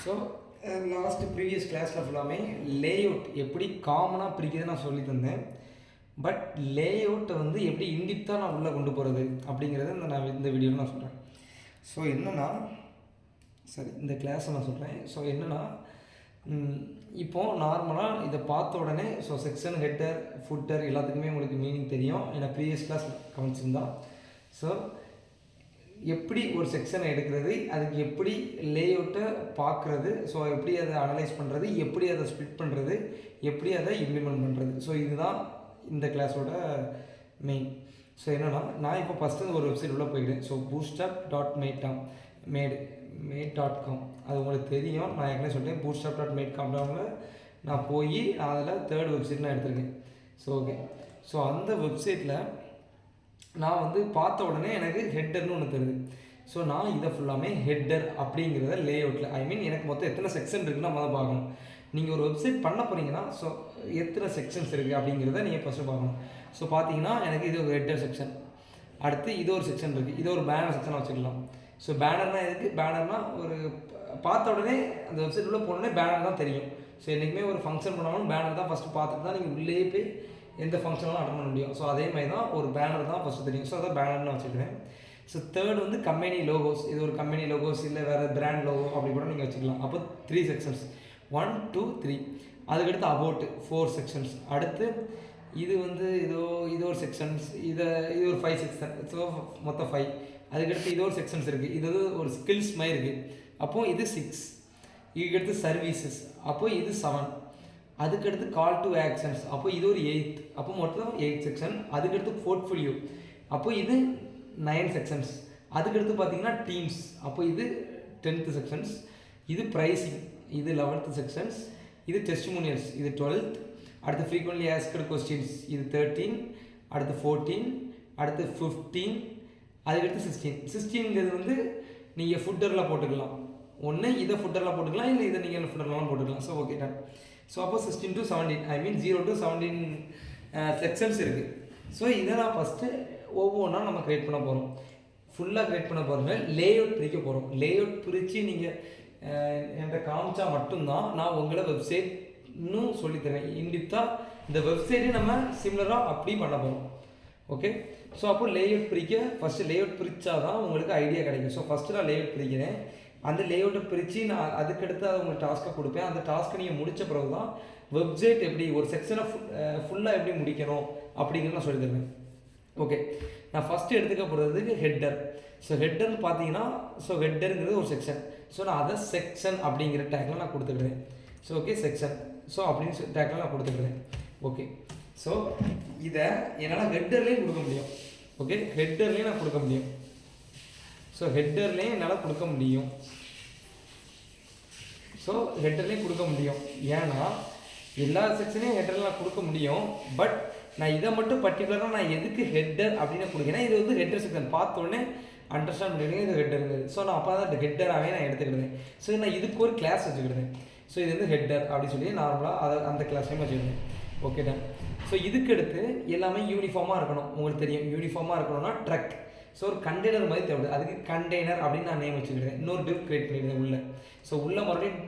So last previous கிளாஸில் ஃபுல்லாமே layout எப்படி காமனாக பிரிக்கிறது நான் சொல்லி தந்தேன். பட் லேஅவுட்டை வந்து எப்படி இன்டிப்த்தாக நான் உள்ளே கொண்டு போகிறது அப்படிங்கிறத நான் இந்த வீடியோவில் நான் சொல்கிறேன். ஸோ என்னென்னா இந்த கிளாஸை நான் சொல்கிறேன். ஸோ என்னென்னா இப்போது நார்மலாக இதை பார்த்த உடனே செக்ஷன், ஹெட்டர், ஃபுட்டர் எல்லாத்துக்குமே உங்களுக்கு மீனிங் தெரியும். ஏன்னா ப்ரீவியஸ் கிளாஸ் கவனிச்சிருந்தா. ஸோ எப்படி ஒரு செக்ஷனை எடுக்கிறது, அதுக்கு எப்படி லேஅவுட்டை பார்க்குறது, ஸோ எப்படி அதை அனலைஸ் பண்ணுறது, எப்படி அதை ஸ்ப்ளிட் பண்ணுறது, எப்படி அதை இம்ப்ளிமெண்ட் பண்ணுறது. ஸோ இதுதான் இந்த கிளாஸோட மெயின். ஸோ என்னென்னா நான் இப்போ ஃபஸ்ட்டு ஒரு வெப்சைட் உள்ளே போய்க்கிறேன். ஸோ bootstrap.made.com அது உங்களுக்கு தெரியும். நான் ஏற்கனவே சொல்லிட்டேன் bootstrap.made.comல நான் போய் அதில் தேர்ட் வெப்சைட் நான் எடுத்திருக்கேன். So okay. ஸோ அந்த வெப்சைட்டில் நான் வந்து பார்த்த உடனே எனக்கு ஹெட்டர்னு ஒன்று தருது. ஸோ நான் இதை ஃபுல்லாமே ஹெட்டர் அப்படிங்கிறத லேஅவுட்டில் எனக்கு மொத்தம் எத்தனை செக்ஷன் இருக்குன்னு நம்ம தான் பார்க்கணும். நீங்கள் ஒரு வெப்சைட் பண்ண போகிறீங்கன்னா ஸோ எத்தனை செக்ஷன்ஸ் இருக்குது அப்படிங்கிறத நீங்கள் ஃபஸ்ட்டு பார்க்கணும். ஸோ பார்த்தீங்கன்னா எனக்கு இது ஒரு ஹெட்டர் செக்ஷன், அடுத்து இது ஒரு செக்ஷன் இருக்குது, இது ஒரு பேனர் செக்ஷனாக வச்சுக்கலாம். ஸோ பேனர்னால் எதுக்கு? பேனர்னால் ஒரு பார்த்த உடனே அந்த வெப்சைட் உள்ளே போனோடனே பேனர் தான் தெரியும். ஸோ என்றைக்குமே ஒரு ஃபங்க்ஷன் பண்ணாலும் பேனர் தான் ஃபஸ்ட்டு பார்த்துட்டு தான் நீங்கள் உள்ளே போய் எந்த ஃபங்க்ஷனாலும் அட்டன் பண்ண முடியும். ஸோ அதே மாதிரி தான் ஒரு பேனர் தான் ஃபஸ்ட்டு தெரியும். ஸோ அதான் பேனர்னு வச்சுக்கிறேன். ஸோ தேர்ட் வந்து கம்பெனி லோகோஸ். இது ஒரு கம்பெனி லோகோஸ் இல்லை வேறு பிராண்ட் லோகோ அப்படி கூட நீங்கள் வச்சுக்கலாம். அப்போ 3 செக்ஷன்ஸ், 1 2 3. அதுக்கடுத்து அபவுட் 4 செக்ஷன்ஸ். அடுத்து இது வந்து இது ஒரு செக்ஷன்ஸ், இது ஒரு 5 செக்ஷன். ஸோ மொத்தம் 5. அதுக்கடுத்து இது ஒரு செக்ஷன்ஸ் இருக்குது, இது ஒரு ஸ்கில்ஸ் மாதிரி இருக்குது. அப்போது இது 6. இதுக்கடுத்து சர்வீசஸ், அப்போது இது 7. அதுக்கடுத்து கால் டு ஆக்ஷன்ஸ், அப்போ இது ஒரு 8. அப்போ மொத்தம் 8 செக்ஷன். அதுக்கடுத்து போர்ட்ஃபோலியோ, அப்போ இது 9 செக்ஷன்ஸ். அதுக்கடுத்து பார்த்தீங்கன்னா டீம்ஸ், அப்போ இது 10th செக்ஷன்ஸ். இது ப்ரைஸிங், இது 11th செக்ஷன்ஸ். இது டெஸ்டிமோனியல்ஸ், இது 12th. அடுத்து ஃப்ரீக்வெண்ட்லி ஆஸ்க்டு கொஸ்டின்ஸ், இது 13. அடுத்து 14. அடுத்து 15. அதுக்கடுத்து 16. 16ங்கிறது வந்து நீங்கள் ஃபுட்டரில் போட்டுக்கலாம். ஒன்று இதை ஃபுட்டரில் போட்டுக்கலாம், இல்லை இதை நீங்கள் ஃபுட்டர்லாம் போட்டுக்கலாம். So okay done. ஸோ அப்போ 16 to 17, 0 to 17 செக்ஷன்ஸ் இருக்குது. ஸோ இதை நான் ஃபஸ்ட்டு ஒவ்வொன்றா நம்ம க்ரியேட் பண்ண போகிறோம். ஃபுல்லாக க்ரியேட் பண்ண போகிறோங்க. லேஅவுட் பிரிக்க போகிறோம். லேஅவுட் பிரித்து நீங்கள் என்கிட்ட காமிச்சா மட்டும்தான் நான் உங்களை வெப்சைட் இன்னும் சொல்லித்தரேன். இன்டிப்த்தாக இந்த வெப்சைட்டே நம்ம சிமிலராக அப்படி பண்ண போகிறோம். ஓகே. ஸோ அப்போ லேஅவுட் பிரிக்க ஃபஸ்ட்டு லேஅவுட் பிரித்தா தான் உங்களுக்கு ஐடியா கிடைக்கும். ஸோ ஃபஸ்ட்டு நான் லேஅவுட் பிரிக்கிறேன். அந்த லேஅவுட்டை பிரித்து நான் அதுக்கடுத்து அதை உங்களுக்கு டாஸ்க்காக கொடுப்பேன். அந்த டாஸ்க்கை நீங்கள் முடித்த பிறகு தான் வெப்சைட் எப்படி ஒரு செக்ஷனை ஃபுல்லாக எப்படி முடிக்கணும் அப்படிங்கிறது நான் சொல்லி தருவேன். ஓகே. நான் ஃபஸ்ட்டு எடுத்துக்க போகிறதுக்கு ஹெட்டர். ஸோ ஹெட்டர்னு பார்த்தீங்கன்னா ஹெட்டருங்கிறது ஒரு செக்ஷன். ஸோ நான் அதை செக்ஷன் அப்படிங்கிற டேக்கில் நான் கொடுத்துக்கிறேன். So okay section. ஸோ அப்படின்னு டேக்கில் நான் கொடுத்துக்கிறேன். ஓகே. ஸோ இதை என்னால் ஹெட்டர்லேயும் கொடுக்க முடியும். ஓகே, ஹெட்டர்லேயும் நான் கொடுக்க முடியும். ஸோ ஹெட்டர்லேயும் என்னால் கொடுக்க முடியும். ஏன்னா எல்லா செக்ஷனையும் ஹெட்டரில் நான் கொடுக்க முடியும். பட் நான் இதை மட்டும் பர்டிகுலராக நான் எதுக்கு ஹெட்டர் அப்படின்னு கொடுக்குறேன். இது வந்து ஹெட்டர் செக்ஷன் பார்த்தோன்னே அண்டர்ஸ்டாண்ட் பண்ணிடுங்க, இது ஹெட்டருங்கிறது. ஸோ நான் அப்போ தான் ஹெட்டராகவே நான் எடுத்துக்கிட்டேன். ஸோ நான் இதுக்கு ஒரு கிளாஸ் வச்சுக்கிட்டேன். ஸோ இது வந்து ஹெட்டர் அப்படின்னு சொல்லி நார்மலாக அதை அந்த கிளாஸ்லேயும் வச்சுக்கிட்டேன். Okay done. ஸோ இதுக்கு அடுத்து எல்லாமே யூனிஃபார்மாக இருக்கணும். உங்களுக்கு தெரியும் யூனிஃபார்மாக இருக்கணும்னா ட்ரக். ஸோ ஒரு கண்டெய்னர் மாதிரி தேவைப்படுது. அதுக்கு கண்டெய்னர் அப்படின்னு நான் நேம் வச்சுக்கிட்டேன். இன்னொரு டிவ் க்ரியேட் பண்ணிடுறேன் உள்ளே. ஸோ உள்ளே மறுபடியும்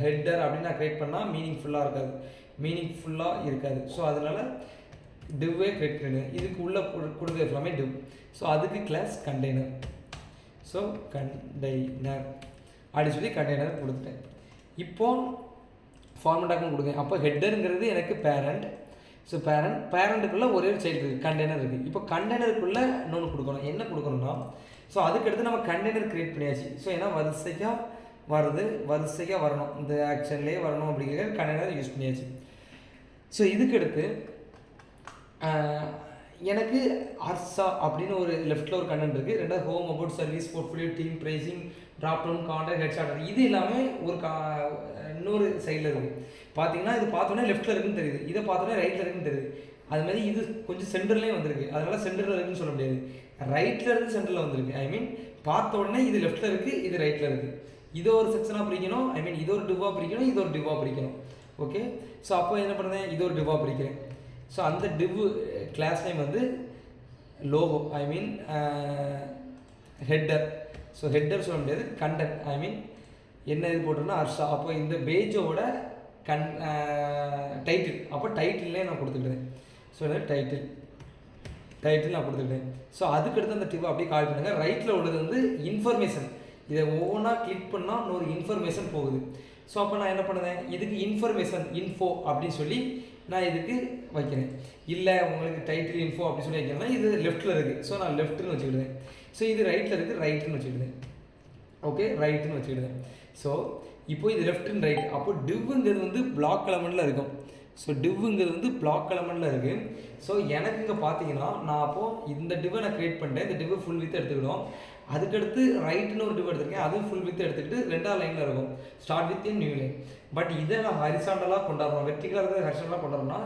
ஹெட்டர் அப்படின்னு நான் க்ரியேட் பண்ணால் மீனிங்ஃபுல்லாக இருக்காது. ஸோ அதனால் டிவ்வே க்ரியேட் பண்ணிடுறேன். இதுக்கு உள்ளே கொடுக்குறது எல்லாமே டிவ். ஸோ அதுக்கு கிளாஸ் கண்டெய்னர். ஸோ கண்டெய்னர் அப்படி சொல்லி கண்டெய்னர் கொடுத்துட்டேன். இப்போது ஃபார்மேட்டாகவும் கொடுங்க. அப்போ ஹெட்டருங்கிறது எனக்கு பேரண்ட். ஸோ பேரண்ட்டுக்குள்ளே ஒரே ஒரு சைல்டு இருக்குது, கண்டெய்னர் இருக்குது. இப்போ கண்டெய்னருக்குள்ளே இன்னொன்று கொடுக்கணும். என்ன கொடுக்கணும்னா ஸோ அதுக்கடுத்து நம்ம கண்டெய்னர் க்ரியேட் பண்ணியாச்சு. ஸோ ஏன்னா வரிசையாக வரணும், இந்த ஆக்ஷன்லேயே வரணும் அப்படிங்கிற கண்டெய்னர் யூஸ் பண்ணியாச்சு. ஸோ இதுக்கடுத்து எனக்கு அர்சா அப்படின்னு ஒரு லெஃப்ட்டில் ஒரு கண்டென்ட் இருக்குது. ரெண்டாவது home, about, service, portfolio, team, pricing, drop down, contact, head starter. இது எல்லாமே ஒரு இன்னொரு சைடில் இருக்குது. பார்த்தீங்கன்னா இது பார்த்தோன்னே லெஃப்ட்டில் இருக்குன்னு தெரியுது, இதை பார்த்தோன்னே ரைட்டில் இருக்குன்னு தெரியுது. அதுமாதிரி இது கொஞ்சம் சென்டர்லேயும் வந்திருக்கு. அதனால் சென்டரில் இருக்குன்னு சொல்ல முடியாது. ரைட்டில் இருந்து சென்டரில் வந்திருக்கு. பார்த்த உடனே இது லெஃப்ட்டில் இருக்குது, இது ரைட்டில் இருக்குது. இதை ஒரு செக்ஷனாக பிரிக்கணும். இது ஒரு டிவாக பிரிக்கணும், இது ஒரு டிவாக பிரிக்கணும். ஓகே. ஸோ அப்போ என்ன பண்ணுறேன், இது ஒரு டிவாக பிரிக்கிறேன். ஸோ அந்த டிவ் கிளாஸ் நேம் வந்து லோகோ, ஹெட்டர். ஸோ ஹெட்டர் சொல்ல முடியாது, கண்டென்ட் என்ன இது போட்டிருன்னா ஹர்ஷா. அப்போ இந்த பேஜோட டைட்டில், அப்போ டைட்டில்லே நான் கொடுத்துக்கிட்டேன். ஸோ டைட்டில் நான் கொடுத்துக்கிட்டேன். ஸோ அதுக்கடுத்து அந்த டிவ் அப்படியே கால் பண்ணுங்கள். ரைட்டில் உள்ளது வந்து இன்ஃபர்மேஷன். இதை ஒவ்வொன்றா கிளிக் பண்ணால் இன்னொரு இன்ஃபர்மேஷன் போகுது. ஸோ அப்போ நான் என்ன பண்ணுறேன், இதுக்கு இன்ஃபர்மேஷன் இன்ஃபோ அப்படின்னு சொல்லி நான் இதுக்கு வைக்கிறேன். இல்லை உங்களுக்கு டைட்டில் இன்ஃபோ அப்படின்னு சொல்லி வைக்கிறேன்னா இது லெஃப்ட்டில் இருக்குது. ஸோ நான் லெஃப்ட்டுன்னு வச்சுக்கிடுவேன். ஸோ இது ரைட்டில் இருக்குது, ரைட்டுன்னு வச்சுக்கிடுவேன். ஓகே, ரைட்டுன்னு வச்சுக்கிடுவேன். ஸோ இப்போ இது லெஃப்ட் அண்ட் ரைட். அப்போ டிவ்வுங்கிறது வந்து பிளாக் எலமெண்ட்டில் இருக்கும். ஸோ டிவ்வுங்கிறது வந்து பிளாக் எலமெண்ட்டில் இருக்குது. ஸோ எனக்கு இங்கே பார்த்தீங்கன்னா நான் அப்போது இந்த டிவ்வை நான் க்ரியேட் பண்ணிட்டேன். இந்த டிவ்வை ஃபுல் வித் எடுத்துக்கிட்டோம். அதுக்கடுத்து ரைட்டுன்னு ஒரு டிவ் எடுத்திருக்கேன், அதுவும் ஃபுல் வித் எடுத்துக்கிட்டு 2வது லைனில் இருக்கும், start with new line. But இதை நான் ஹரிசாண்டலாக கொண்டாடுறோம், வெர்டிகலாக இருக்கிறது ஹரிசாண்டலாக கொண்டாடுறோம்னா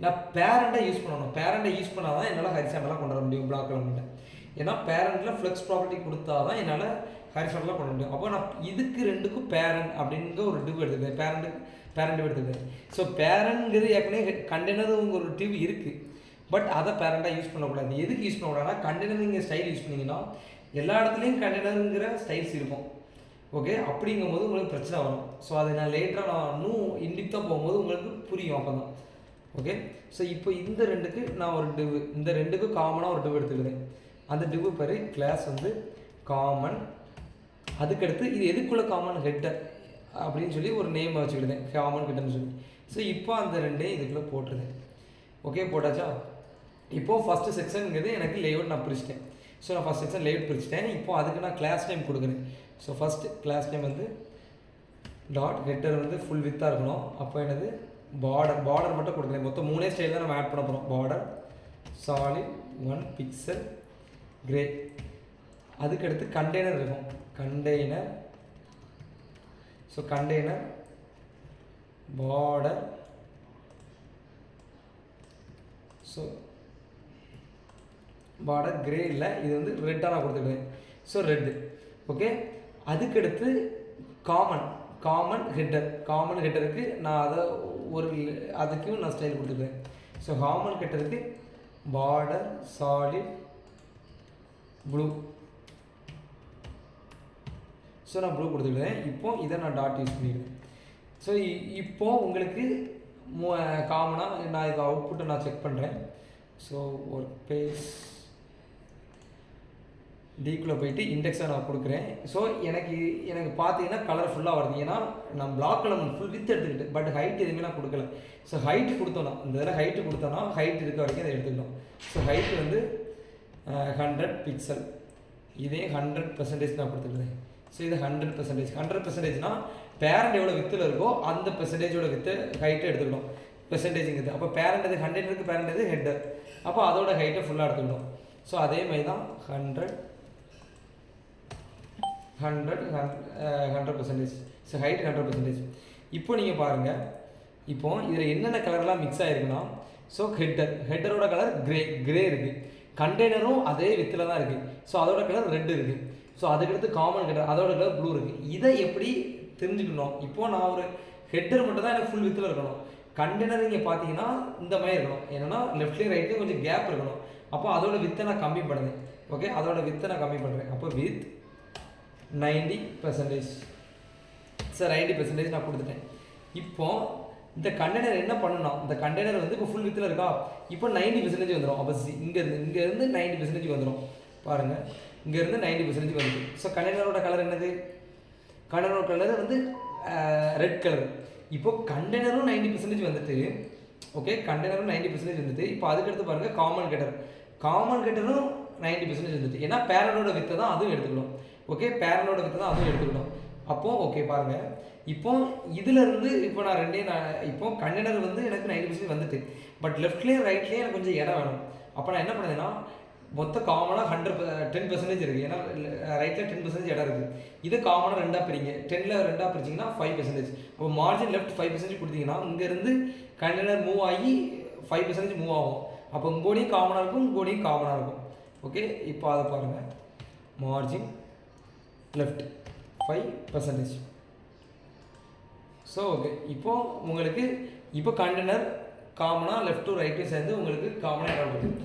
நான் பேரண்ட்டாக யூஸ் பண்ணணும். பேரண்ட்டை யூஸ் பண்ணால் தான் என்னால் ஹரிசாண்டலாக கொண்டாட முடியும் பிளாக் எலமெண்ட்டை. ஏன்னா பேரண்ட்டில் ஃப்ளெக்ஸ் ப்ராப்பர்ட்டி கொடுத்தா தான் என்னால் ஹரிசாண்டலாக கொண்டு முடியும். அப்போ நான் இதுக்கு ரெண்டுக்கும் பேரண்ட் அப்படிங்கிற ஒரு டிவ் எடுத்துக்கிறேன், பேரண்ட் டிவ் எடுத்துக்கிறேன். ஸோ பேரண்ட்ங்கிறது ஏற்கனவே கண்டெய்னர் ஒரு டிவ் இருக்குது, பட் அதை பேரண்ட்டாக யூஸ் பண்ணக்கூடாது. எதுக்கு யூஸ் பண்ணக்கூடாதுன்னா கண்டெய்னர் நீங்கள் ஸ்டைல் யூஸ் பண்ணிங்கன்னா எல்லா இடத்துலையும் கண்டெய்னருங்கிற ஸ்டைல்ஸ் இருக்கும். ஓகே, அப்படிங்கும்போது உங்களுக்கு பிரச்சனை வரும். ஸோ அதை நான் லேட்டராக நான் இன்னும் இன்டிப்தாக போகும்போது உங்களுக்கு புரியும் அப்போ தான். ஓகே, ஸோ இப்போ இந்த ரெண்டுக்கு நான் ஒரு டிவ், இந்த ரெண்டுக்கும் காமனாக ஒரு டிவ் எடுத்துக்கிறேன். அந்த டிவ் பேர் கிளாஸ் வந்து காமன். அதுக்கடுத்து இது எதுக்குள்ளே காமன் ஹெட்டர் அப்படின்னு சொல்லி ஒரு நேம் வச்சுக்கிட்டேன், காமன் ஹெட்டர்னு சொல்லி. ஸோ இப்போ அந்த ரெண்டையும் இதுக்குள்ளே போட்டுருந்தேன். ஓகே, போட்டாச்சா? இப்போது ஃபஸ்ட்டு செக்ஷனுங்கிறது எனக்கு லேஅவுட் நான் பிரிச்சிட்டேன். ஸோ நான் ஃபஸ்ட் செக்ஷன் லேஅவுட் பிரிச்சிட்டேன். இப்போது அதுக்கு நான் கிளாஸ் நேம் கொடுக்குறேன். ஸோ ஃபஸ்ட்டு கிளாஸ் நேம் வந்து டாட் ஹெட்டர் வந்து ஃபுல் வித்தாக இருக்கணும். அப்போ என்னது பார்டர் மட்டும் கொடுக்குறேன். மொத்தம் 3 ஸ்டைல் தான் நம்ம ஆட் பண்ண போகிறோம். Border solid 1 pixel grey. அதுக்கடுத்து கண்டெய்னர் இருக்கும், container. So container border. So border grey இல்லை, இது வந்து ரெட்டாக நான் கொடுத்துருக்கேன். So red. ஓகே, அதுக்கடுத்து காமன் ஹெட்டருக்கு நான் அதை அதுக்கும் நான் ஸ்டைல் கொடுத்துருக்கேன். ஸோ காமன் ஹெட்டருக்கு பார்டர் சாலிட் ப்ளூ. ஸோ நான் ப்ளூ கொடுத்துருக்கேன். இப்போது இதை நான் டாட் யூஸ் பண்ணிடுவேன். ஸோ இப்போது உங்களுக்கு காமனாக நான் இது அவுட்புட்டை நான் செக் பண்ணுறேன். ஸோ ஒர்க் பேஸ் டீக்குள்ளே போயிட்டு இண்டெக்ஸை நான் கொடுக்குறேன். ஸோ எனக்கு பார்த்தீங்கன்னா கலர்ஃபுல்லாக வருது. ஏன்னா நான் பிளாக் எலமெண்ட் ஃபுல் வித் எடுத்துக்கிட்டு, பட் ஹைட் எதுவுமே நான் கொடுக்கல. ஸோ ஹைட்டு கொடுத்தோன்னா இந்த இதில் ஹைட்டு கொடுத்தோன்னா ஹைட் இருக்க வரைக்கும் அதை எடுத்துக்கிட்டோம். ஸோ ஹைட்டு வந்து 100 பிக்சல். இதே 100% நான் கொடுத்துருக்கேன். ஸோ இது 100%. பேரண்ட் எவ்வளோ வித்தில் இருக்கோ அந்த பெர்சன்டேஜோட வித்து ஹைட்டை எடுத்துக்கணும். பெர்சன்டேஜுங்கிறது அப்போ பேரண்ட் இது 100 இருக்குது, பேரண்ட் இது ஹெட்டர், அப்போ அதோட ஹைட்டை ஃபுல்லாக எடுத்துக்கணும். ஸோ அதே மாதிரி தான் 100%. So height 100%. இப்போ நீங்கள் பாருங்கள், இப்போ இதில் என்னென்ன கலர்லாம் மிக்ஸ் ஆகிருக்குன்னா, ஸோ ஹெட்டரோட கலர் கிரே இருக்குது, கண்டெய்னரும் அதே வித்தில் தான் இருக்குது. ஸோ அதோட கலர் ரெட் இருக்குது. ஸோ அதுக்கடுத்து காமன் ஹெட்டர் அதோட கலர் ப்ளூ இருக்குது. இதை எப்படி தெரிஞ்சுக்கணும்? இப்போது நான் ஒரு ஹெட்டர் மட்டும் தான் எனக்கு ஃபுல் வித்தில் இருக்கணும். கண்டெய்னர் நீங்கள் பார்த்தீங்கன்னா இந்த மாதிரி இருக்கணும். என்னென்னா லெஃப்ட்லேயும் ரைட்லேயும் கொஞ்சம் கேப் இருக்கணும். அப்போ அதோட வித்தை நான் கம்மி பண்ணுறேன். ஓகே, அதோட வித்தை நான் கம்மி பண்ணுறேன். அப்போ வித் 90%. சார் 90% நான் கொடுத்துட்டேன். இப்போது இந்த கண்டெய்னர் என்ன பண்ணணும், இந்த கண்டெய்னர் வந்து இப்போ ஃபுல் வித்தில் இருக்கா, இப்போ 90% வந்துடும். அப்போ இங்கேருந்து 90% வந்துடும். பாருங்கள், இங்கேருந்து 90% வந்துடும். ஸோ கண்டெய்னரோட கலர் என்னது? கண்டெய்னரோட கலர் வந்து ரெட் கலர். இப்போது கண்டெய்னரும் 90% வந்துட்டு, ஓகே, கண்டெய்னரும் 90% வந்துட்டு. இப்போ அதுக்கடுத்து பாருங்கள் காமன் கெட்டரும் 90% வந்துட்டு. ஏன்னா பேரனோட வித்தை தான் அதுவும் எடுத்துக்கணும். ஓகே, பேரனோட வித்தை தான் அதுவும் எடுத்துக்கணும். அப்போது ஓகே பாருங்கள், இப்போ இதிலேருந்து இப்போ நான் இப்போ கண்டெய்னர் வந்து எனக்கு 90% வந்துட்டு, பட் லெஃப்ட்லேயும் ரைட்லேயும் எனக்கு கொஞ்சம் இடம் வேணும். அப்போ நான் என்ன பண்ணேன்னா மொத்தம் காமனாக 10% இருக்குது. ஏன்னா ரைட்டில் 10% இடம் இருக்குது. இது காமனாக 2ஆக பிரிங்க. 10ல் 2ஆக பிரிச்சிங்கன்னா 5%. அப்போ மார்ஜின் லெஃப்ட் 5% கொடுத்தீங்கன்னா இங்கேருந்து கண்டெய்னர் மூவ் ஆகி 5% மூவ் ஆகும். அப்போ இங்கோடையும் காமனாக இருக்கும், இங்கோடையும் காமனாக இருக்கும். ஓகே, இப்போ அதை பாருங்கள், மார்ஜின் லெஃப்ட் 5%. ஸோ ஓகே, இப்போது உங்களுக்கு இப்போ கண்டெய்னர் காமனாக லெஃப்ட்டும் ரைட்டும் சேர்ந்து உங்களுக்கு காமனாக இடம் இருக்குது.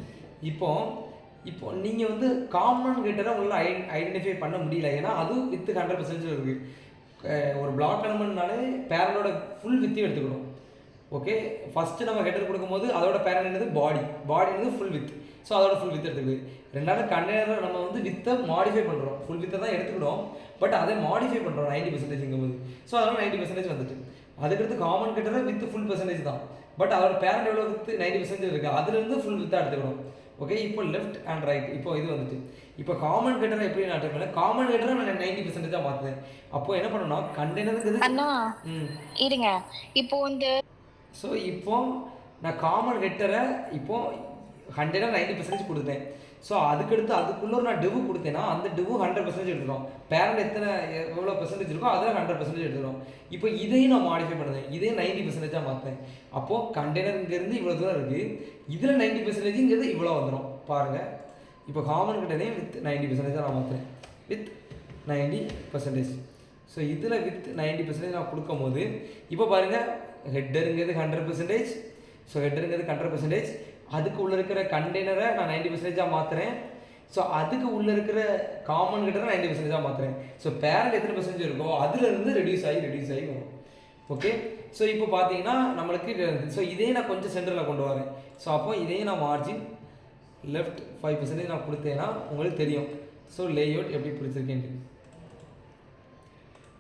இப்போ நீங்கள் வந்து காமன் ஹெட்டரை உங்களால் ஐடென்டிஃபை பண்ண முடியல. ஏன்னா அதுவும் வித் 100% இருக்குது. ஒரு பிளாக் எலமெண்ட்னாலே பேரண்டோட ஃபுல் வித்தையும் எடுத்துக்கணும். ஓகே, ஃபஸ்ட்டு நம்ம ஹெட்டர் கொடுக்கும்போது அதோட பேரண்ட் என்னது பாடி என்னது ஃபுல் வித். ஸோ அதோட ஃபுல் வித் எடுத்துக்குது. ரெண்டாவது கண்டெய்னர் நம்ம வந்து வித்தை மாடிஃபை பண்ணுறோம். ஃபுல் வித்தை தான் எடுத்துக்கிட்டோம், பட் அதை மாடிஃபை பண்ணுறோம் 90%ங்கும்போது. ஸோ அதனால் 90% வந்துட்டு. அதுக்கடுத்து காமன் ஹெட்டரை வித் ஃபுல் பெர்சன்டேஜ் தான், பட் அதோட பேரண்ட் எவ்வளோ வித் 90% இருக்குது, அதுலேருந்து ஃபுல் வித்தாக எடுத்துக்கணும். ஓகே, இப்போ லெஃப்ட் அண்ட் ரைட் இப்போ இது வந்துட்டு. இப்போ காமன் ஹெட்டரை எப்படி நான் எடுத்துக்கல, காமன் ஹெட்டரை நான் 90%ஆக மாற்றுறேன். அப்போ என்ன பண்ணணும்னா கண்டெய்னருக்கு இருங்க இப்போ இந்த ஸோ இப்போ நான் காமன் ஹெட்டரை இப்போ 90% கொடுத்தேன். ஸோ அதுக்கடுத்து அதுக்குள்ளே நான் டிவு கொடுத்தேன்னா அந்த டிவு 100% எடுத்துடும். பேரண்ட் எவ்வளோ பெர்சன்டேஜ் இருக்கோ அதில் 100% எடுத்துடும். இப்போ இதையும் நான் மாடிஃபை பண்ணுறேன், இதையும் 90%ஆக மாற்றேன். அப்போது கண்டெய்னர் இங்கேருந்து இவ்வளோ தூரம் இருக்குது, இதில் 90%ங்கிறது இவ்வளோ வந்துடும். பாருங்கள், இப்போ காமன் ஹெட்டரையும் வித் 90% நான் மாற்றுறேன், வித் 90%. ஸோ இதில் வித் 90% நான் கொடுக்கும் போது இப்போ பாருங்கள், ஹெட்டருங்கிறது 100%. ஸோ ஹெட்டருங்கிறது 100%. அதுக்கு உள்ளே இருக்கிற கண்டெய்னரை நான் 90%ஆக மாற்றுறேன். ஸோ அதுக்கு உள்ளே இருக்கிற காமன் ஹெட்டரை 90%ஆக மாற்றுறேன். ஸோ பேரண்ட் எத்தனை பெர்சன்டேஜ் இருக்கோ அதுலேருந்து ரெடியூஸ் ஆகி வரும். ஓகே, ஸோ இப்போ பார்த்தீங்கன்னா நம்மளுக்கு ஸோ இதே நான் கொஞ்சம் சென்டரில் கொண்டு வரேன். ஸோ அப்போ இதையும் நான் மார்ஜின் லெஃப்ட் 5% நான் கொடுத்தேன்னா உங்களுக்கு தெரியும். ஸோ லேஅவுட் எப்படி பிடிச்சிருக்கேன்.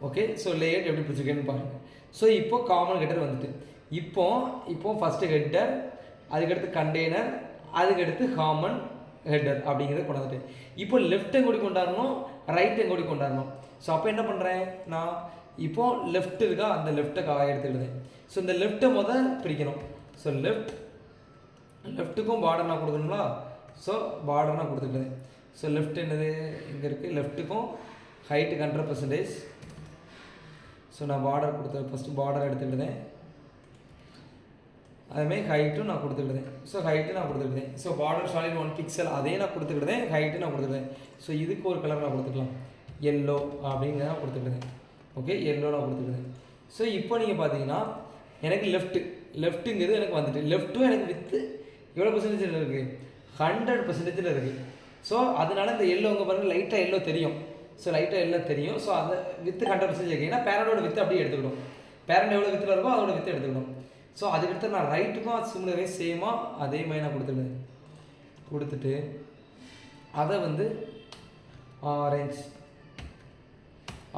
ஓகே, ஸோ லேஅவுட் எப்படி பிடிச்சிருக்கேன்னு பாருங்கள். ஸோ இப்போ காமன் ஹெட்டர் வந்துட்டு இப்போ ஃபஸ்ட்டு ஹெட்டர், அதுக்கடுத்து கண்டெய்னர், அதுக்கடுத்து காமன் ஹெட்டர் அப்படிங்கிறத கொண்டாந்துட்டு இப்போ லெஃப்ட் எங்கூடி கொண்டாடணும், ரைட் எங்கூடி கொண்டாடணும். ஸோ அப்போ என்ன பண்ணுறேன், நான் இப்போது லெஃப்ட் இருக்கா, அந்த லெஃப்ட்டை எடுத்துக்கிட்டேன். ஸோ இந்த லெஃப்ட்டை பிரிக்கணும். ஸோ லெஃப்ட்டுக்கும் பார்டர் நான் கொடுக்கணுங்களா. ஸோ பார்டர் நான் கொடுத்துக்கிட்டேன். ஸோ லெஃப்ட் என்னது இங்கே இருக்குது, லெஃப்ட்டுக்கும் ஹைட்டுக்கு 100%. ஸோ நான் பார்டர் ஃபஸ்ட்டு பார்டர் எடுத்துக்கிட்டேன், அதுமாதிரி ஹைட்டும் நான் கொடுத்துக்கிட்டேன். ஸோ ஹைட்டு நான் கொடுத்துக்கிட்டேன். ஸோ பார்டர் சாலிட் 1 பிக்சல் அதே நான் கொடுத்துக்கிட்டேன், ஹைட்டு நான் கொடுத்துக்கிட்டேன். ஸோ இதுக்கு ஒரு கலர் நான் கொடுத்துக்கலாம், எல்லோ அப்படின்னு நான் கொடுத்துக்கிட்டேன். ஓகே, எல்லோ நான் கொடுத்துக்கிட்டேன். ஸோ இப்போ நீங்கள் பார்த்தீங்கன்னா எனக்கு லெஃப்ட்டுங்கிறது எனக்கு வந்துட்டு, லெஃப்ட்டும் எனக்கு வித்து எவ்வளோ பெர்சன்டேஜில் இருக்குது, 100%ல் இருக்குது. ஸோ அதனால இந்த எல்லோ அங்கே பாருங்கள், லைட்டாக எல்லோ தெரியும். ஸோ லைட்டாக எல்லாம் தெரியும். ஸோ அதை வித்து 100% இருக்குது. ஏன்னா பேரண்டோட வித்து அப்படியே எடுத்துக்கிடும், பேரண்ட் எவ்வளோ வித்தில் இருக்கோ அதோட வித்து எடுத்துக்கிடும். ஸோ அதுக்கடுத்து நான் ரைட்டுக்கும் சிம்லரே சேமாக அதே மாதிரி நான் கொடுத்துட்டு அதை வந்து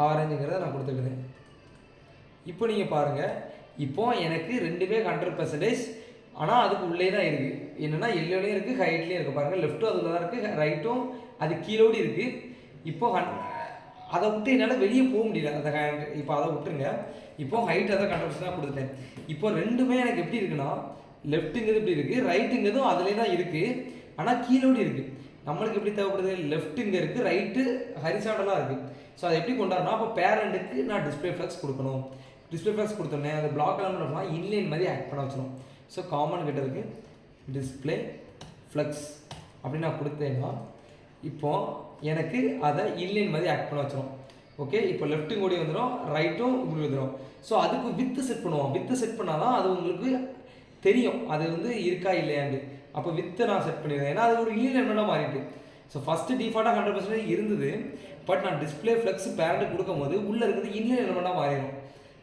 ஆரஞ்சுங்கிறத நான் கொடுத்துருக்குறேன். இப்போ நீங்கள் பாருங்கள், இப்போது எனக்கு ரெண்டுமே 100%, ஆனால் அதுக்கு உள்ளே தான் இருக்குது. என்னென்னா எல்லோலையும் இருக்குது, ஹைட்லேயும் இருக்குது. பாருங்கள், லெஃப்ட்டும் அதில் தான் இருக்குது, ரைட்டும் அது கீழோடு இருக்குது. இப்போது அதை விட்டு என்னால் வெளியே போக முடியல அந்த இப்போ அதை விட்டுருங்க. இப்போது ஹைட் அதை 100% கொடுத்துட்டேன். இப்போ ரெண்டுமே எனக்கு எப்படி இருக்குன்னா, லெஃப்ட்டுங்கிறது இப்படி இருக்குது, ரைட்டுங்கிறதும் அதிலே தான் இருக்குது, ஆனால் கீழோடு இருக்குது. நம்மளுக்கு எப்படி தேவைப்படுது, லெஃப்ட் இங்கே இருக்குது, ரைட்டு ஹரிசாண்டலாக இருக்குது. ஸோ அதை எப்படி கொண்டாடணும், அப்போ பேரண்ட்டுக்கு நான் டிஸ்பிளே ஃப்ளக்ஸ் கொடுக்கணும். டிஸ்பிளே ஃப்ளக்ஸ் கொடுத்தோன்னே அது பிளாக் எல்லாம் இன்லைன் மாதிரி ஆக்ட் பண்ண வச்சிடும். ஸோ காமன் கிட்ட இருக்குது டிஸ்பிளே ஃப்ளக்ஸ் அப்படின்னு நான் கொடுத்தேன்னா இப்போது எனக்கு அதை இன்லைன் மாதிரி ஆக்ட் பண்ண வச்சிடும். ஓகே, இப்போ லெஃப்ட்டும் கூடி வந்துடும், ரைட்டும் இப்படி வந்துடும். ஸோ அதுக்கு வித்து செட் பண்ணுவோம். வித்து செட் பண்ணால் தான் அது உங்களுக்கு தெரியும் அது வந்து இருக்கா இல்லையாண்டு. அப்போ வித்தை நான் செட் பண்ணிடுவேன், ஏன்னா அது ஒரு இன்லைன் எலிமெண்ட்டாக மாறிட்டு. ஸோ ஃபஸ்ட்டு டிஃபால்ட்டாக 100% இருந்தது, பட் நான் டிஸ்பிளே ஃப்ளக்ஸ் பேரண்ட்டு கொடுக்கும் போது உள்ளே இருக்கிறது இன்லைன் எலிமெண்ட்டாக மாறிடும்.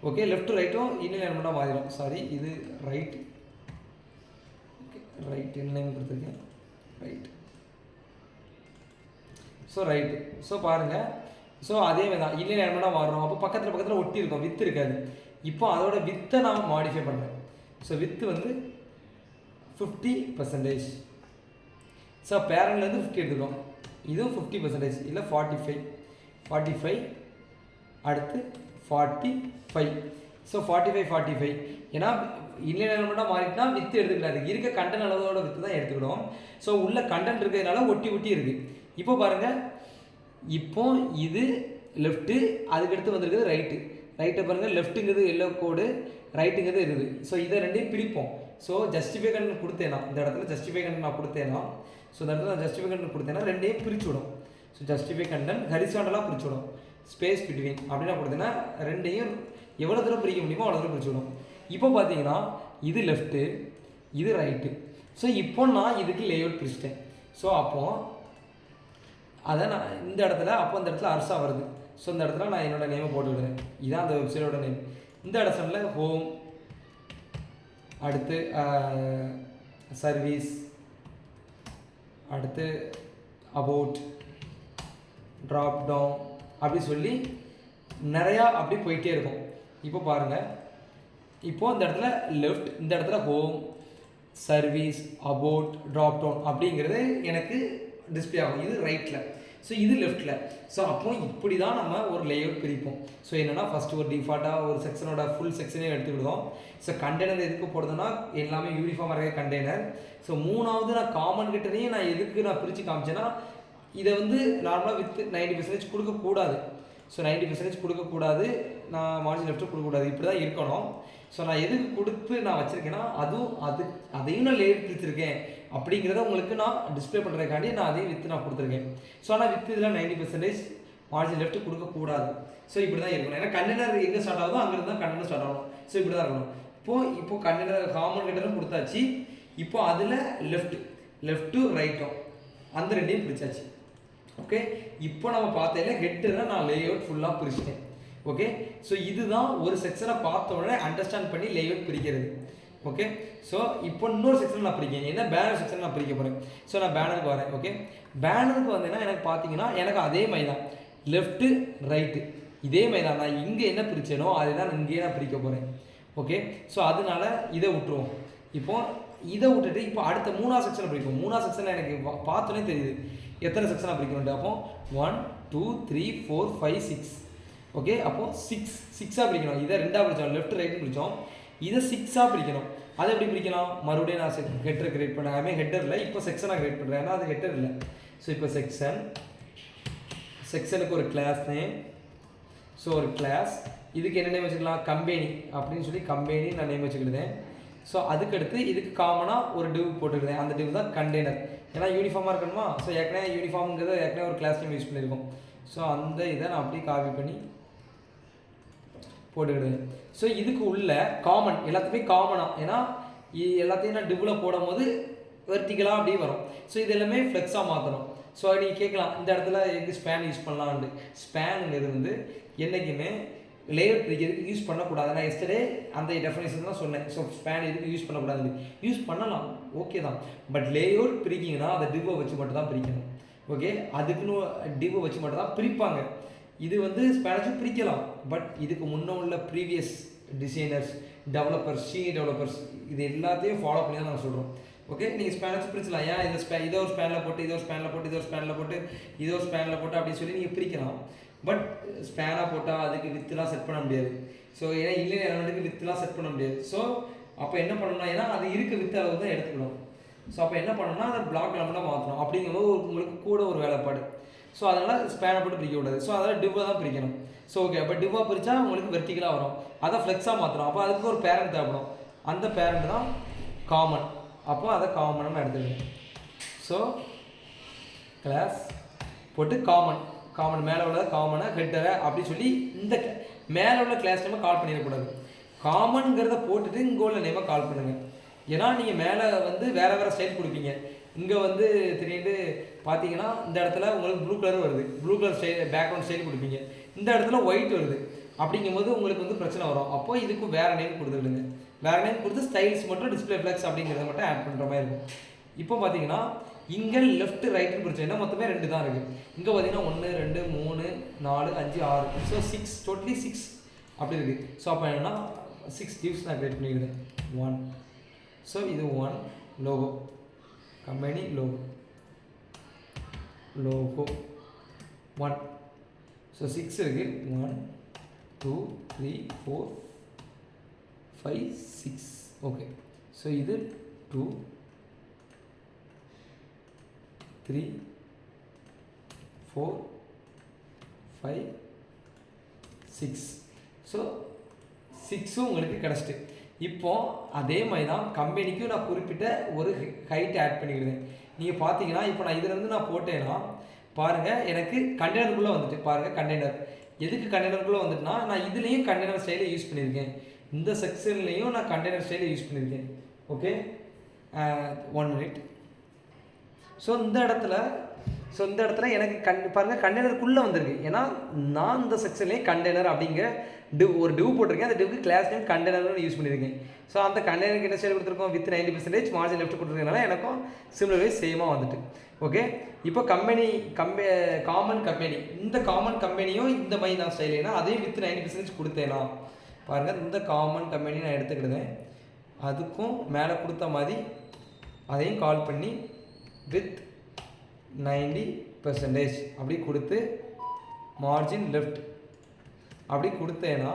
ஓகே, லெஃப்ட் ரைட்டும் இன்லைன் எலிமெண்ட்டாக மாறிடும். சாரி, இது ரைட். ஓகே, ரைட் இன்லைன் கொடுத்துருக்கேன், ரைட். So right. ஸோ பாருங்கள், ஸோ அதே மாதிரி தான் இன்லைன் எலிமெண்ட்டாக மாறும். அப்போ பக்கத்தில் ஒட்டி இருக்கும், வித்து இருக்காது. இப்போ அதோட வித்தை நான் மாடிஃபை பண்ணுறேன். ஸோ வித்து வந்து 50%. ஸோ பேரண்ட்லேருந்து 50 எடுத்துக்கிறோம், இதுவும் 50% இல்லை 45 அடுத்து 45. ஸோ 45 ஏன்னா இன்லைன் எலிமெண்ட்டாக மாறிட்டுனா வித்து எடுத்துக்கிட்டாது, இருக்க கண்டென்ட் அளவோட வித்து தான் எடுத்துக்கிடும். ஸோ உள்ள கண்டென்ட் இருக்கிறதுனால ஒட்டி இருக்குது. இப்போ பாருங்கள், இப்போ இது லெஃப்ட்டு, அதுக்கடுத்து வந்துருக்குது ரைட்டை பாருங்கள், லெஃப்ட்டுங்கிறது எல்லோ கோடு, ரைட்டுங்கிறது இருக்குது. ஸோ இதை ரெண்டையும் பிரிப்போம். ஸோ ஜஸ்டிஃபை கண்டென்ட் கொடுத்தேன்னா இந்த இடத்துல ஜஸ்டிஃபை கண்டென்ட் நான் கொடுத்தேன்னா, ஸோ இந்த இடத்துல நான் ஜஸ்டிஃபை கண்டென்ட் கொடுத்தேன்னா ரெண்டையும் பிரித்து விடும். ஸோ ஜஸ்டிஃபை கண்டென்ட் ஹரிசாண்டலாக பிரித்து விடும், ஸ்பேஸ் பிட்வீன் அப்படின்னு நான் கொடுத்தேன்னா ரெண்டையும் எவ்வளோ தூரம் பிரிக்க முடியுமோ அவ்வளோ தூரம் பிரித்து விடும். இப்போ பார்த்தீங்கன்னா இது லெஃப்ட்டு, இது ரைட்டு. ஸோ இப்போ நான் இதுக்கு லேஅவுட் பிரிச்சிட்டேன். ஸோ அப்போது அதை நான் இந்த இடத்துல அப்போ இந்த இடத்துல அர்ஸாக வருது, ஸோ இந்த இடத்துல நான் என்னோடய நேமை போட்டுவிடுறேன். இதான் அந்த வெப்சைட்டோட நேம். இந்த இடத்துல ஹோம், அடுத்து சர்வீஸ், அடுத்து அபவுட், ட்ராப் டவுன் அப்படி சொல்லி நிறையா அப்படி போயிட்டே இருக்கும். இப்போ பாருங்கள், இப்போது இந்த இடத்துல லெஃப்ட், இந்த இடத்துல home, service, about, drop down அப்படிங்கிறது எனக்கு டிஸ்பிளே ஆகும். இது ரைட்டில், ஸோ இது லெஃப்ட்டில். ஸோ அப்போ இப்படி தான் நம்ம ஒரு லேஅவுட் பிரிப்போம். ஸோ என்னென்னா ஃபஸ்ட்டு ஒரு டிஃபால்ட்டாக ஒரு செக்ஷனோட ஃபுல் செக்ஷனே எடுத்துக்கிடுவோம். ஸோ கண்டெய்னர் எதுக்கு போடுறதுன்னா எல்லாமே யூனிஃபார்மாக இருக்க கண்டெய்னர். ஸோ மூணாவது நான் காமன் கிட்டனையும் நான் எதுக்கு நான் பிரித்து காமிச்சேன்னா, இதை வந்து நார்மலாக வித் 90% கொடுக்கக்கூடாது. ஸோ 90% கொடுக்கக்கூடாது, நான் மார்ஜின் லெஃப்ட்டு கொடுக்கக்கூடாது, இப்படி தான் இருக்கணும். ஸோ நான் எதுக்கு கொடுத்து நான் வச்சுருக்கேன்னா, அதையும் நான் லேட் பிரிச்சிருக்கேன் அப்படிங்கிறத உங்களுக்கு நான் டிஸ்பிளே பண்ணுறதுக்காண்டி நான் அதையும் வித்து நான் கொடுத்துருக்கேன். ஸோ ஆனால் வித்து இதில் 90% மார்ஜின் லெஃப்ட்டு கொடுக்கக்கூடாது. ஸோ இப்படி தான் இருக்கணும். ஏன்னா கண்டெய்னர் எங்கே ஸ்டார்ட் ஆகுதோ அங்கேருந்து தான் கண்டெய்னர் ஸ்டார்ட் ஆகணும். ஸோ இப்படி தான் இருக்கணும். இப்போ கண்டெய்னர் காமன் கண்டெய்னர் கொடுத்தாச்சு. இப்போ அதில் லெஃப்ட்டு ரைட்டும் அந்த ரெண்டையும் பிரித்தாச்சு. ஓகே, இப்போ நம்ம பார்த்ததில்ல ஹெட்டரை நான் லேஅவுட் ஃபுல்லாக பிரிச்சிட்டேன். ஓகே, ஸோ இதுதான் ஒரு செக்ஷனை பார்த்த உடனே அண்டர்ஸ்டாண்ட் பண்ணி லேஅவுட் பிரிக்கிறது. ஓகே, ஸோ இப்போ இன்னொரு செக்ஷன் நான் பிரிக்கேன். ஏன்னா பேனர் செக்ஷன் நான் பிரிக்க போகிறேன். ஸோ நான் பேனருக்கு வரேன். ஓகே, பேனருக்கு வந்தேன்னா எனக்கு பார்த்தீங்கன்னா எனக்கு அதே மாதிரி தான் லெஃப்ட்டு ரைட்டு இதே மாதிரி தான். நான் இங்கே என்ன பிரித்தேனோ அதை தான் இங்கேயே நான் பிரிக்க போகிறேன். ஓகே, ஸோ அதனால இதை விட்டுருவோம். இப்போ இதை விட்டுட்டு இப்போ அடுத்த 3ஆவது செக்ஷனை பிரிப்போம். 3ஆவது செக்ஷனில் எனக்கு பார்த்தோன்னே தெரியுது எத்தனை செக்ஷனாக பிரிக்கணும். அப்போ 1 2 3 4 5 6. ஓகே, அப்போது சிக்ஸாக பிரிக்கணும். இதை 2ஆக பிரித்தோம், லெஃப்ட் ரைட்டு பிரித்தோம். இதை 6ஆக பிரிக்கணும். அதை எப்படி பிரிக்கலாம்? மறுபடியும் நான் ஹெட்டர் கிரியேட் பண்ணேன். அதுமாதிரி ஹெட்டரில் இப்போ செக்ஷனாக கிரியேட் பண்ணுறேன், ஏன்னா அது ஹெட்டர் இல்லை. ஸோ இப்போ செக்ஷனுக்கு ஒரு கிளாஸ் நேம். ஸோ ஒரு கிளாஸ், இதுக்கு என்ன நேம் வச்சுக்கலாம்? கம்பெனி அப்படின்னு சொல்லி கம்பெனி நான் நேம் வச்சுக்கிட்டேன். ஸோ அதுக்கடுத்து இதுக்கு காமனாக ஒரு டிவ் போட்டுக்கிட்டேன். அந்த டிவ் தான் கண்டெய்னர். ஏன்னா யூனிஃபார்மாக இருக்கணுமா? ஸோ ஏற்கனவே யூனிஃபார்ம்ங்கிறத ஏற்கனவே ஒரு கிளாஸ் நேம் யூஸ் பண்ணியிருக்கோம். ஸோ அந்த இதை நான் அப்படியே காப்பி பண்ணி போட்டுக்கிடுவேன். ஸோ இதுக்கு உள்ள காமன் எல்லாத்துக்குமே காமனாக, ஏன்னா எல்லாத்தையும் நான் டிவ்வில் போடும் போது வெர்டிக்கலாக அப்படியே வரும். ஸோ இது எல்லாமே ஃப்ளெக்ஸாக மாற்றணும். ஸோ நீங்கள் கேட்கலாம் இந்த இடத்துல எதுக்கு ஸ்பேன் யூஸ் பண்ணலான்ட்டு. ஸ்பேனுங்கிறது வந்து என்றைக்குமே லேஅவுட் பிரிக்கிறதுக்கு யூஸ் பண்ணக்கூடாது. நான் எஸ்டர்டே அந்த டெஃபினேஷன் தான் சொன்னேன். ஸோ ஸ்பேன் எதுக்கு யூஸ் பண்ணக்கூடாது, யூஸ் பண்ணலாம், ஓகே தான். பட் லேஅவுட் பிரிக்கிங்கன்னா அதை டிவ்வை வச்சு மட்டும் தான் பிரிக்கணும். ஓகே, அதுக்குன்னு டிவ்வை வச்சு மட்டும் தான் பிரிப்பாங்க. இது வந்து ஸ்பேனை பிரிக்கலாம். பட் இதுக்கு முன்னே உள்ள previous designers, developers, senior developers இது எல்லாத்தையும் ஃபாலோ பண்ணி தான் நாங்கள் சொல்கிறோம். ஓகே, நீங்கள் ஸ்பேனை பிரிச்சலாம். ஏன் இதை ஒரு ஸ்பேனில் போட்டு இதை ஒரு ஸ்பேனில் போட்டு இதை ஒரு ஸ்பேனில் போட்டு இதை ஒரு ஸ்பேனில் போட்டு அப்படின்னு சொல்லி நீங்கள் பிரிக்கலாம். பட் ஸ்பேனாக போட்டால் அதுக்கு வித்துலாம் செட் பண்ண முடியாது. ஸோ ஏன்னா இல்லை எலமெண்ட்டுக்கு வித்துலாம் செட் பண்ண முடியாது. ஸோ அப்போ என்ன பண்ணணும், ஏன்னா அது இருக்க வித்து அளவு தான் எடுத்துக்கணும். ஸோ அப்போ என்ன பண்ணணும்னா அதை பிளாக் எலமெண்ட்டாக மாற்றணும். அப்படிங்கும்போது உங்களுக்கு கூட ஒரு வேலைப்பாடு. ஸோ அதனால் ஸ்பேனை போட்டு பிரிக்க கூடாது. ஸோ அதனால் டிவ்வை தான் பிரிக்கணும். ஸோ ஓகே, அப்போ டிவ்வாக பிரித்தா உங்களுக்கு வெர்டிக்கலாக வரும். அதை ஃப்ளெக்ஸாக மாற்றணும். அப்போ அதுக்கு ஒரு பேரண்ட் தேவைப்படும். அந்த பேரண்ட் தான் காமன். அப்போ அதை காமனாக எடுத்துக்கணும். ஸோ கிளாஸ் போட்டு காமன் மேலே உள்ளதை காமனை ஹெட்டரை அப்படி சொல்லி இந்த மேலே உள்ள கிளாஸ் நேமை கால் பண்ணிடக்கூடாது. காமனுங்கிறத போட்டுட்டு இங்கே உள்ள நேமை கால் பண்ணுங்கள். ஏன்னா நீங்கள் மேலே வந்து வேறு ஸ்டைல் கொடுப்பீங்க. இங்கே வந்து திடீர்னு பார்த்தீங்கன்னா இந்த இடத்துல உங்களுக்கு ப்ளூ கலர் வருது, blue colour style background style கொடுப்பீங்க. இந்த இடத்துல ஒயிட் வருது. அப்படிங்கும்போது உங்களுக்கு வந்து பிரச்சனை வரும். அப்போது இதுக்கு வேறு நேம் கொடுத்துக்கிடுங்க. வேறு நேம் கொடுத்து ஸ்டைல்ஸ் மட்டும் டிஸ்பிளே ஃப்ளெக்ஸ் அப்படிங்கிறத மட்டும் ஆட் பண்ணுற மாதிரி இருக்கும். இப்போ பார்த்தீங்கன்னா இங்கே லெஃப்ட் ரைட்டுன்னு பிரிச்சோன்னா மொத்தமே 2 தான் இருக்குது. இங்கே பார்த்தீங்கன்னா 1 2 3 4 5 6. ஸோ 6 டோட்டலி 6 அப்படி இருக்குது. ஸோ அப்போ என்னென்னா 6 டிவ்ஸ் நான் கிரியேட் பண்ணிக்கிறேன். 1. ஸோ இது 1 லோகோ, கம்பெனி லோகோ 1. ஸோ 6 இருக்குது. 1 2 3 4 5 6. ஓகே, ஸோ இது 2 3 4 5 6. ஸோ 6ம் உங்களுக்கு கிடச்சிட்டு. இப்போ அதே மாதிரி தான் கம்பெனிக்கும் நான் குறிப்பிட்ட ஒரு ஹைட் ஆட் பண்ணிக்கிறேன். நீங்கள் பார்த்தீங்கன்னா இப்போ நான் இதிலேருந்து நான் போட்டேன்னா பாருங்கள், எனக்கு கண்டெய்னருக்குள்ளே வந்துட்டு பாருங்கள். கண்டெய்னர் எதுக்கு கண்டெய்னருக்குள்ளே வந்துட்டுனா, நான் இதுலேயும் கண்டெய்னர் ஸ்டைலை யூஸ் பண்ணியிருக்கேன். இந்த செக்ஷன்லேயும் நான் கண்டெய்னர் ஸ்டைலை யூஸ் பண்ணியிருக்கேன். Okay, 1 minute. ஸோ இந்த இடத்துல ஸோ இந்த இடத்துல எனக்கு பாருங்கள் கண்டெய்னருக்குள்ளே வந்திருக்கு. ஏன்னா நான் இந்த செக்ஷன்லேயே கண்டெய்னர் அப்படிங்கிற ஒரு டிவ் போட்டிருக்கேன். அந்த டிவுக்கு கிளாஸ் நேம் கண்டெய்னர்னு யூஸ் பண்ணியிருக்கேன். ஸோ அந்த கண்டெய்னருக்கு என்ன ஸ்டைல் கொடுத்துருக்கோம், வித் 90% மார்ஜின் லெஃப்ட் கொடுத்துருக்கனால எனக்கும் சிமிலர்வே சேமாக வந்துட்டு. ஓகே, இப்போ காமன் கம்பெனி, இந்த காமன் கம்பெனியும் இந்த மாதிரி நான் ஸ்டைலேனா அதையும் வித் 90% கொடுத்தேனா பாருங்கள். இந்த காமன் கம்பெனி நான் எடுத்துக்கிட்டேன், அதுக்கும் மேலே கொடுத்த மாதிரி அதையும் கால் பண்ணி வித் 90% அப்படி கொடுத்து மார்ஜின் லெஃப்ட் அப்படி கொடுத்தேன்னா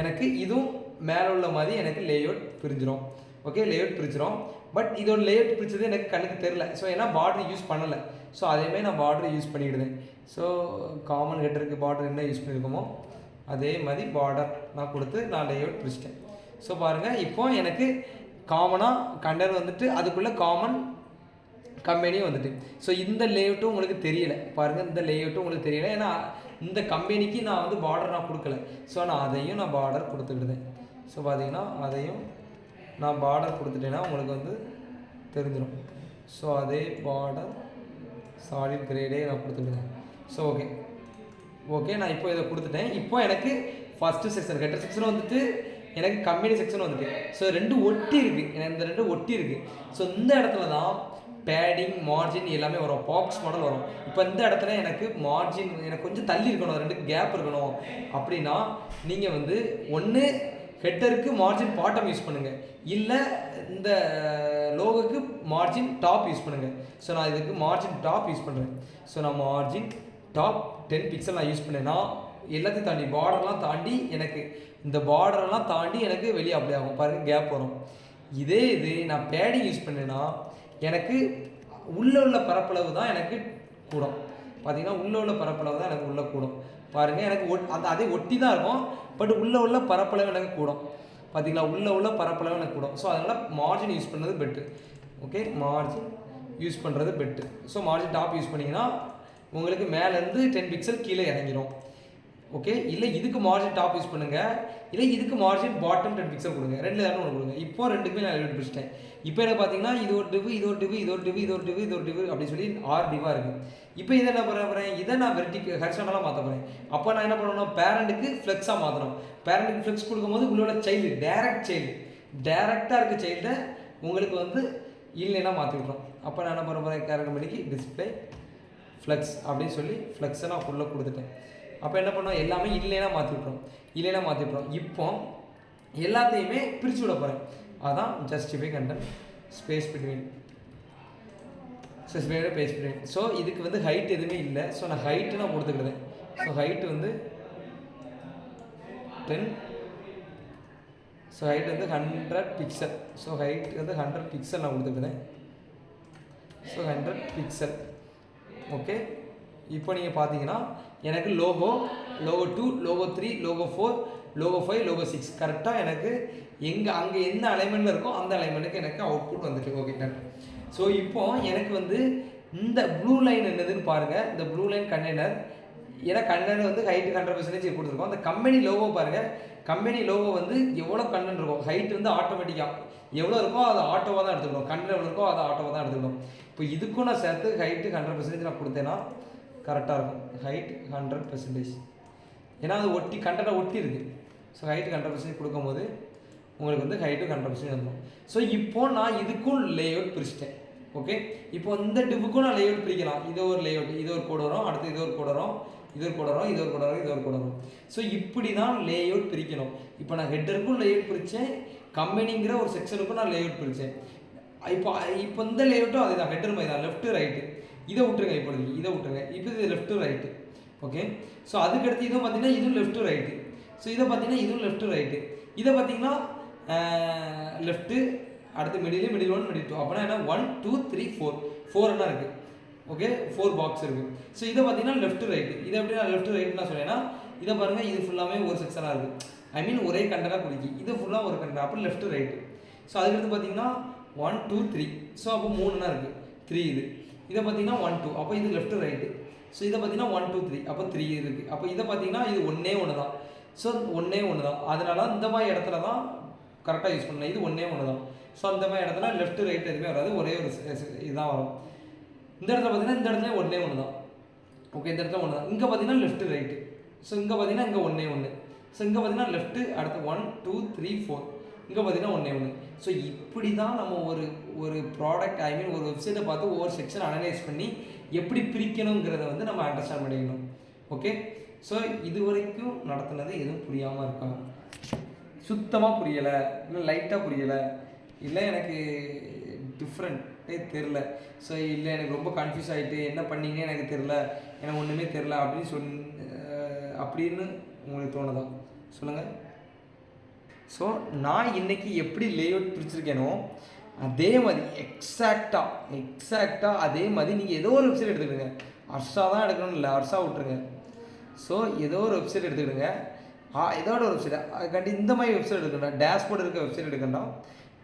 எனக்கு இதுவும் மேலே உள்ள மாதிரி எனக்கு லேஅவுட் பிரிஞ்சிடும். ஓகே, லேஅவுட் பிரிச்சிடும். பட் இதோட லேஅவுட் பிரிச்சது எனக்கு கண்ணுக்கு தெரில. ஸோ ஏன்னா பார்டர் யூஸ் பண்ணலை. ஸோ அதேமாதிரி நான் பார்டர் யூஸ் பண்ணிக்கிடுவேன். ஸோ காமன் ஹெட்டருக்கு பார்டர் என்ன யூஸ் பண்ணியிருக்கோமோ அதே மாதிரி பார்டர் நான் கொடுத்து நான் லேஅவுட் பிரிச்சிட்டேன். ஸோ பாருங்கள், இப்போ எனக்கு காமனாக கண்டர் வந்துட்டு அதுக்குள்ளே காமன் கம்பெனியும் வந்துட்டு. ஸோ இந்த லேஅவுட்டும் உங்களுக்கு தெரியலை பாருங்கள், இந்த லேஅவுட்டும் உங்களுக்கு தெரியலை. ஏன்னா இந்த கம்பெனிக்கு நான் வந்து பார்டர் நான் கொடுக்கல. ஸோ நான் அதையும் நான் பார்டர் கொடுத்துக்கிட்டேன். ஸோ பார்த்தீங்கன்னா அதையும் நான் பார்டர் கொடுத்துட்டேன்னா உங்களுக்கு வந்து தெரிஞ்சிடும். ஸோ அதே பார்டர் சாலிட் கிரேடே நான் கொடுத்துக்கிட்டேன். ஸோ ஓகே நான் இப்போ இதை கொடுத்துட்டேன். இப்போ எனக்கு ஃபஸ்ட்டு செக்ஷன் ஹெட்டர் செக்ஷன் வந்துட்டு எனக்கு கம்பெனி செக்ஷன் வந்துட்டு. ஸோ ரெண்டு ஒட்டி இருக்குது, எனக்கு இந்த ரெண்டு ஒட்டி இருக்குது. ஸோ இந்த இடத்துல தான் பேடிங் மார்ஜின் எல்லாமே வரும், பாக்ஸ் மாடல் வரும். இப்போ இந்த இடத்துல எனக்கு மார்ஜின் எனக்கு கொஞ்சம் தள்ளி இருக்கணும், ரெண்டு கேப் இருக்கணும். அப்படின்னா நீங்கள் வந்து ஒன்று ஹெட்டருக்கு மார்ஜின் பாட்டம் யூஸ் பண்ணுங்கள், இல்லை இந்த லோகோக்கு மார்ஜின் டாப் யூஸ் பண்ணுங்கள். ஸோ நான் இதுக்கு மார்ஜின் டாப் யூஸ் பண்ணுறேன். ஸோ நான் மார்ஜின் டாப் 10 பிக்சல் நான் யூஸ் பண்ணேன்னா எல்லாத்தையும் தாண்டி பார்டர்லாம் தாண்டி எனக்கு இந்த பார்டரெல்லாம் தாண்டி எனக்கு வெளியே அப்ளை ஆகும் பாருங்கள், கேப் வரும். இதே இது நான் பேடிங் யூஸ் பண்ணேன்னா எனக்கு உள்ள பரப்பளவு தான் எனக்கு கூடும். பார்த்தீங்கன்னா உள்ள பரப்பளவு தான் எனக்கு உள்ளே கூடும் பாருங்கள். எனக்கு அதே ஒட்டி தான் இருக்கும், பட் உள்ள பரப்பளவு எனக்கு கூடும். பார்த்தீங்களா, உள்ள பரப்பளவு எனக்கு கூடும். ஸோ அதனால் மார்ஜின் யூஸ் பண்ணுறது பெட்ரு. ஓகே, மார்ஜின் யூஸ் பண்ணுறது பெட்ரு. ஸோ மார்ஜின் டாப் யூஸ் பண்ணிங்கன்னா உங்களுக்கு மேலேருந்து 10 பிக்சல் கீழே இறங்கிடும். ஓகே, இல்லை இதுக்கு மார்ஜின் டாப் யூஸ் பண்ணுங்கள், இல்லை இதுக்கு மார்ஜின் பாட்டம் 10 பிக்சல் கொடுங்க, ரெண்டு நேரம் ஒன்று கொடுங்க. இப்போ ரெண்டுக்குமே நான் எழுதி பிடிச்சிட்டேன். இப்போ எனக்கு பார்த்தீங்கன்னா இது ஒரு டிவு, இது ஒரு டிவு, இது ஒரு டிவு, இது ஒரு டிவு, இது ஒரு டிவு அப்படின்னு சொல்லி 6 டிவாக இருக்குது. இப்போ இதை என்ன பண்ண போகிறேன், இதை நான் ஹரிசாண்டலாக மாற்ற போகிறேன். அப்போ நான் என்ன பண்ணணும், பேரண்ட்டுக்கு ஃப்ளெக்ஸாக மாற்றணும். பேரண்ட்டுக்கு ஃப்ளெக்ஸ் கொடுக்கும்போது உங்களோட சைல்டு டேரெக்டாக இருக்க சைல்டை உங்களுக்கு வந்து இல்லைன்னா மாற்றி விட்றோம். அப்போ நான் என்ன பண்ண போகிறேன், கேரக்டர் மணிக்கு டிஸ்பிளே ஃப்ளெக்ஸ் அப்படின்னு சொல்லி ஃப்ளெக்ஸை நான் ஃபுல்லாக கொடுத்துட்டேன். அப்போ என்ன பண்ணோம், எல்லாமே இல்லைன்னா மாற்றி விட்றோம். இப்போ எல்லாத்தையுமே பிரித்து விட போகிறேன். அதான் justify content space between page between. So இதுக்கு வந்து ஹைட் எதுவுமே இல்லை. ஸோ நான் ஹைட்டு நான் கொடுத்துக்கிட்டேன். ஸோ ஹைட்டு வந்து 10. ஸோ ஹைட் வந்து 100 பிக்சல். ஸோ ஹைட் வந்து 100 பிக்சல் நான் கொடுத்துக்கிட்டேன். So 100 pixel. ஓகே, இப்போ நீங்கள் பார்த்தீங்கன்னா எனக்கு logo 2, logo 3, logo 4, logo 5, logo 6 கரெக்டாக எனக்கு அங்கே என்ன அலைன்மெண்ட்டில் இருக்கோ அந்த அலைன்மெண்ட்டுக்கு எனக்கு அவுட்புட் வந்துட்டு. Okay done. ஸோ இப்போ எனக்கு வந்து இந்த ப்ளூ லைன் என்னதுன்னு பாருங்கள். இந்த ப்ளூ லைன் கண்டெய்னர், ஏன்னா கண்டெய்னர் வந்து ஹைட்டு 100% கொடுத்துருக்கோம். அந்த கம்பெனி லோகோ பாருங்கள், கம்பெனி லோகோ வந்து எவ்வளோ கண்டென்ட் இருக்கும், ஹைட் வந்து ஆட்டோமேட்டிக்காக எவ்வளோ இருக்கோ அதை ஆட்டோவாக தான் எடுத்துக்கணும், கண்டெய்னர் எவ்வளோ இருக்கோ அதை ஆட்டோவாக தான் எடுத்துக்கணும். இப்போ இதுக்கும் நான் சேர்த்து ஹைட்டு 100% நான் கொடுத்தேன்னா கரெக்டாக இருக்கும். ஹைட் 100%, ஏன்னா அது ஒட்டி கண்டென்ட்டை ஒட்டி இருக்குது. ஸோ ஹைட்டு 100% கொடுக்கும்போது உங்களுக்கு வந்து ஹைட்டு 100% வந்துடும். ஸோ இப்போது நான் இதுக்கும் லேஅவுட் பிரிச்சிட்டேன். ஓகே, இப்போ இந்த டிவுக்கும் நான் லேஅவுட் பிரிக்கலாம். இது ஒரு லேஅவுட், இது ஒரு கோடு வரும், அடுத்து இது ஒரு கோடு வரும், இது ஒரு கோடு வரும், இது ஒரு கோடு வரும், இது ஒரு கோடு வரும். ஸோ இப்படி தான் லேஅவுட் பிரிக்கணும். இப்போ நான் ஹெட்டருக்கும் லேஅவுட் பிரித்தேன், கம்பெனிங்கிற ஒரு செக்ஷனுக்கும் நான் லேஅவுட் பிரித்தேன். இப்போ இந்த லேஅவுட்டும் அதே தான், ஹெட்டர் மாதிரி தான், லெஃப்ட்டு ரைட்டு. இதை விட்டுருங்க, இப்போதைக்கு இதை விட்டுருங்க. இப்போ இது லெஃப்ட்டு ரைட்டு. ஓகே, ஸோ அதுக்கடுத்து இதுவும் பார்த்தீங்கன்னா இதுவும் லெஃப்ட்டு ரைட்டு. ஸோ இதை பார்த்தீங்கன்னா இதுவும் லெஃப்ட்டு ரைட்டு. இதை பார்த்தீங்கன்னா லெஃப்ட்டு, அடுத்து மிடில் 1, மிடில் 2. அப்படின்னா என்ன, 1 2 3 4 என்ன இருக்குது. ஓகே, 4 பாக்ஸ் இருக்குது. ஸோ இதை பார்த்தீங்கன்னா லெஃப்ட்டு ரைட்டு. இதை எப்படி நான் லெஃப்ட்டு ரைட்டு நான் சொன்னேன்னா, இதை பாருங்கள், இது ஃபுல்லாமே ஒரு செக்ஷனாக இருக்குது. ஐ மீன் ஒரே கண்டென்ட்டாக பிடிக்கி, இது ஃபுல்லாக ஒரு கண்டென்ட். அப்போ லெஃப்ட்டு ரைட்டு. ஸோ அதுக்கடுத்து பார்த்தீங்கன்னா 1 2 3. ஸோ அப்போ 3 இருக்குது, 3 இது. இதை பார்த்தீங்கன்னா 1 2, அப்போ இது லெஃப்ட்டு ரைட்டு. ஸோ இதை பார்த்தீங்கன்னா 1 2 3, அப்போ 3 இருக்குது. அப்போ இதை பார்த்தீங்கன்னா இது ஒன்று தான். ஸோ ஒன்று தான். அதனால இந்த மாதிரி இடத்துல தான் கரெக்டாக யூஸ் பண்ணலாம். இது ஒன்று தான். ஸோ அந்த மாதிரி இடத்துல லெஃப்ட் ரைட் எதுவுமே வராது, ஒரே ஒரு இதுதான் வரும். இந்த இடத்துல பார்த்தீங்கன்னா இந்த இடத்துல ஒன்றே ஒன்று தான். ஓகே, இந்த இடத்துல ஒன்று தான். இங்கே பார்த்தீங்கன்னா லெஃப்ட்டு ரைட்டு. ஸோ இங்கே பார்த்தீங்கன்னா இங்கே ஒன்றே ஒன்று. ஸோ இங்கே பார்த்தீங்கன்னா லெஃப்ட்டு, அடுத்து 1 2 3 4, இங்கே பார்த்தீங்கன்னா ஒன்றே ஒன்று. ஸோ இப்படி தான் நம்ம ஒரு ப்ராடக்ட் ஒரு வெப்சைட்டை பார்த்து ஒவ்வொரு செக்ஷன் அனலைஸ் பண்ணி எப்படி பிரிக்கணுங்கிறத வந்து நம்ம அண்டர்ஸ்டாண்ட் பண்ணிக்கணும். ஓகே, ஸோ இது வரைக்கும் நடத்துனது எதுவும் புரியாமல் இருக்கா? சுத்தமாக புரியலை, இல்லை லைட்டாக புரியலை, இல்லை எனக்கு டிஃப்ரெண்ட்டே தெரில, ஸோ இல்லை எனக்கு ரொம்ப கன்ஃபியூஸ் ஆகிட்டு என்ன பண்ணீங்கன்னு எனக்கு தெரில, எனக்கு ஒன்றுமே தெரில அப்படின்னு உங்களுக்கு தோணுதா? சொல்லுங்கள். ஸோ நான் இன்றைக்கி எப்படி லேஅவுட் பிரிச்சிருக்கேனோ அதே மாதிரி எக்ஸாக்டாக அதே மாதிரி நீங்கள் ஏதோ ஒரு வெப்சைட் எடுத்துக்கிடுங்க. அர்ஷா தான் எடுக்கணும்னு இல்லை, அர்ஷா விட்ருங்க. ஸோ ஏதோ ஒரு வெப்சைட் எடுத்துக்கிடுங்க. ஏதோ ஒரு வெப்சைட் இந்த மாதிரி வெப்சைட் எடுக்கணும், டேஷ்போர்டு இருக்க வெப்சைட் எடுக்கணும்.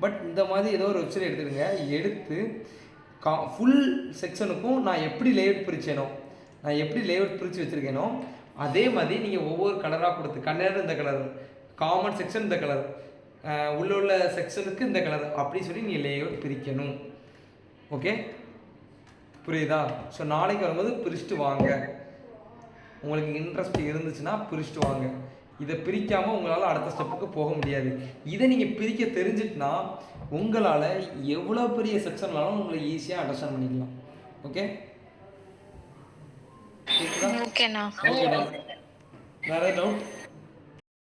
பட் இந்த மாதிரி ஏதோ ஒரு வெப்சைட் எடுத்துடுங்க. எடுத்து ஃபுல் செக்ஷனுக்கும் நான் எப்படி லேஅவுட் பிரிச்சேனோ, நான் எப்படி லேஅவுட் பிரித்து வச்சுருக்கேனோ அதே மாதிரி நீங்கள் ஒவ்வொரு கலராக கொடுத்து, கலர் இந்த கலர், காமன் செக்ஷன் இந்த கலர், உள்ள செக்ஷனுக்கு இந்த கலர், அப்படி சொல்லி நீங்கள் லேஅவுட் பிரிக்கணும். ஓகே, புரியுதா? ஸோ நாளைக்கு வரும்போது பிரிச்சுட்டு வாங்க. உங்களுக்கு இன்ட்ரெஸ்ட் இருந்துச்சுன்னா பிரிச்சுட்டு வாங்க. இதை பிரிக்காமல் உங்களால் அடுத்த ஸ்டெப்புக்கு போக முடியாது. இதை நீங்கள் பிரிக்க தெரிஞ்சிட்டுனா உங்களால் எவ்வளோ பெரிய செக்ஷன்னாலும் உங்களை ஈஸியாக அண்டர்ஸ்டாண்ட் பண்ணிக்கலாம். ஓகே, ஓகேண்ணா. வேறு டவுட்?